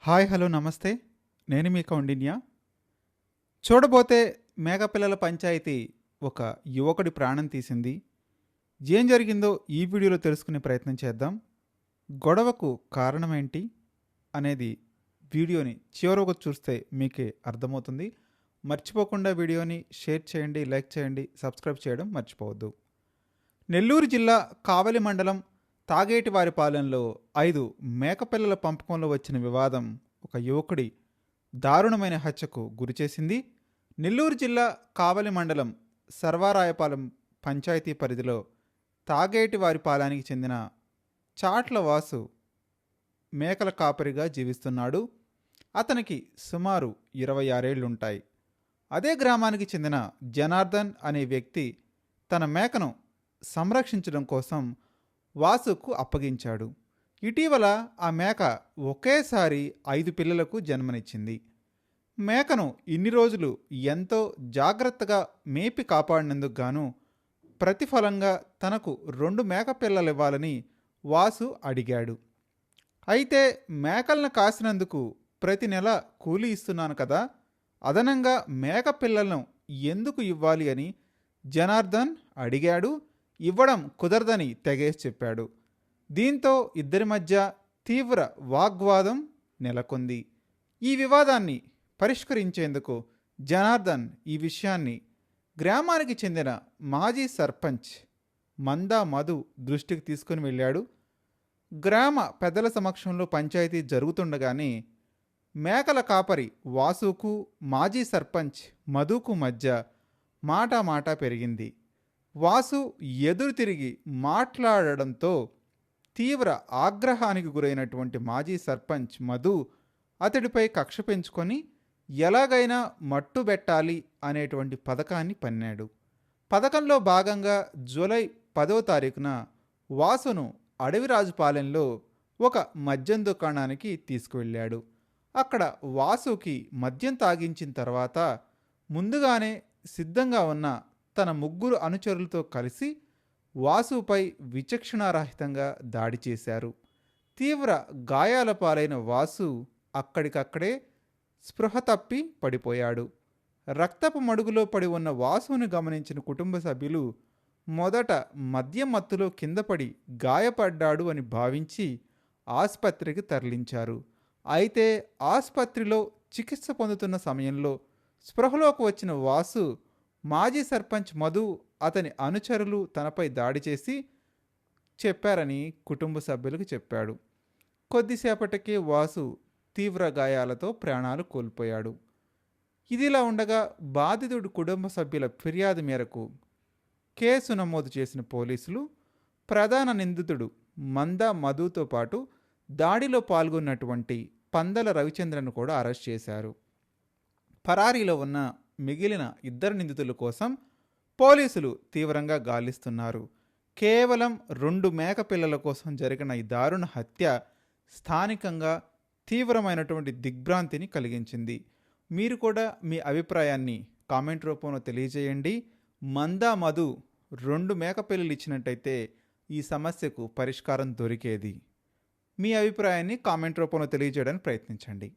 Hi hello నమస్తే. నేను మీ కౌండిన్య. చూడబోతే మేకపిల్లల పంచాయతీ ఒక యువకుడి ప్రాణం తీసింది. ఏం జరిగిందో ఈ వీడియోలో తెలుసుకునే ప్రయత్నం చేద్దాం. గొడవకు కారణమేంటి అనేది వీడియోని చివరకు చూస్తే మీకే అర్థమవుతుంది. మర్చిపోకుండా వీడియోని షేర్ చేయండి, లైక్ చేయండి, సబ్స్క్రైబ్ చేయడం మర్చిపోవద్దు. నెల్లూరు జిల్లా కావలి మండలం తాగేటివారిపాలెంలో 5 మేకపిల్లల పంపకంలో వచ్చిన వివాదం ఒక యువకుడి దారుణమైన హత్యకు గురిచేసింది. నెల్లూరు జిల్లా కావలి మండలం సర్వారాయపాలెం పంచాయతీ పరిధిలో తాగేటివారిపాలెనికి చెందిన చాట్ల వాసు మేకల కాపరిగా జీవిస్తున్నాడు. అతనికి సుమారు 26 ఏళ్లుంటాయి. అదే గ్రామానికి చెందిన జనార్దన్ అనే వ్యక్తి తన మేకను సంరక్షించడం కోసం వాసుకు అప్పగించాడు. ఇటీవల ఆ మేక ఒకేసారి 5 పిల్లలకు జన్మనిచ్చింది. మేకను ఇన్ని రోజులు ఎంతో జాగ్రత్తగా మేపి కాపాడినందుకు గాను ప్రతిఫలంగా తనకు 2 మేక పిల్లలు ఇవ్వాలని వాసు అడిగాడు. అయితే మేకలను కాసినందుకు ప్రతి నెల కూలి ఇస్తున్నాను కదా, అదనంగా మేక పిల్లలను ఎందుకు ఇవ్వాలి అని జనార్దన్ అడిగాడు. ఇవ్వడం కుదరదని తెగేసి చెప్పాడు. దీంతో ఇద్దరి మధ్య తీవ్ర వాగ్వాదం నెలకొంది. ఈ వివాదాన్ని పరిష్కరించేందుకు జనార్దన్ ఈ విషయాన్ని గ్రామానికి చెందిన మాజీ సర్పంచ్ మందా మధు దృష్టికి తీసుకుని వెళ్ళాడు. గ్రామ పెద్దల సమక్షంలో పంచాయతీ జరుగుతుండగానే మేకల కాపరి వాసుకు మాజీ సర్పంచ్ మధుకు మధ్య మాటా పెరిగింది. వాసు ఎదురు తిరిగి మాట్లాడడంతో తీవ్ర ఆగ్రహానికి గురైనటువంటి మాజీ సర్పంచ్ మధు అతడిపై కక్ష పెంచుకొని ఎలాగైనా మట్టుబెట్టాలి అనేటువంటి పథకాన్ని పన్నాడు. పథకంలో భాగంగా జూలై 10వ తారీఖున వాసును అడవిరాజుపాలెంలో ఒక మద్యం దుకాణానికి తీసుకువెళ్ళాడు. అక్కడ వాసుకి మద్యం తాగించిన తర్వాత ముందుగానే సిద్ధంగా ఉన్న తన 3 అనుచరులతో కలిసి వాసుపై విచక్షణారహితంగా దాడి చేశారు. తీవ్ర గాయాల పాలైన వాసు అక్కడికక్కడే స్పృహ తప్పి పడిపోయాడు. రక్తపు మడుగులో పడి ఉన్న వాసును గమనించిన కుటుంబ సభ్యులు మొదట మద్యం మత్తులో కిందపడి గాయపడ్డాడు అని భావించి ఆసుపత్రికి తరలించారు. అయితే ఆసుపత్రిలో చికిత్స పొందుతున్న సమయంలో స్పృహలోకి వచ్చిన వాసు మాజీ సర్పంచ్ మధు అతని అనుచరులు తనపై దాడి చేసి చెప్పారని కుటుంబ సభ్యులకు చెప్పాడు. కొద్దిసేపటికే వాసు తీవ్ర గాయాలతో ప్రాణాలు కోల్పోయాడు. ఇదిలా ఉండగా బాధితుడి కుటుంబ సభ్యుల ఫిర్యాదు మేరకు కేసు నమోదు చేసిన పోలీసులు ప్రధాన నిందితుడు మందా మధుతో పాటు దాడిలో పాల్గొన్నటువంటి పందల రవిచంద్రను కూడా అరెస్ట్ చేశారు. పరారీలో ఉన్న మిగిలిన 2 నిందితుల కోసం పోలీసులు తీవ్రంగా గాలిస్తున్నారు. కేవలం 2 మేక పిల్లల కోసం జరిగిన ఈ దారుణ హత్య స్థానికంగా తీవ్రమైనటువంటి దిగ్భ్రాంతిని కలిగించింది. మీరు కూడా మీ అభిప్రాయాన్ని కామెంట్ రూపంలో తెలియజేయండి. మందా మధు 2 మేక పిల్లలు ఇచ్చినట్టయితే ఈ సమస్యకు పరిష్కారం దొరికేది. మీ అభిప్రాయాన్ని కామెంట్ రూపంలో తెలియజేయడానికి ప్రయత్నించండి.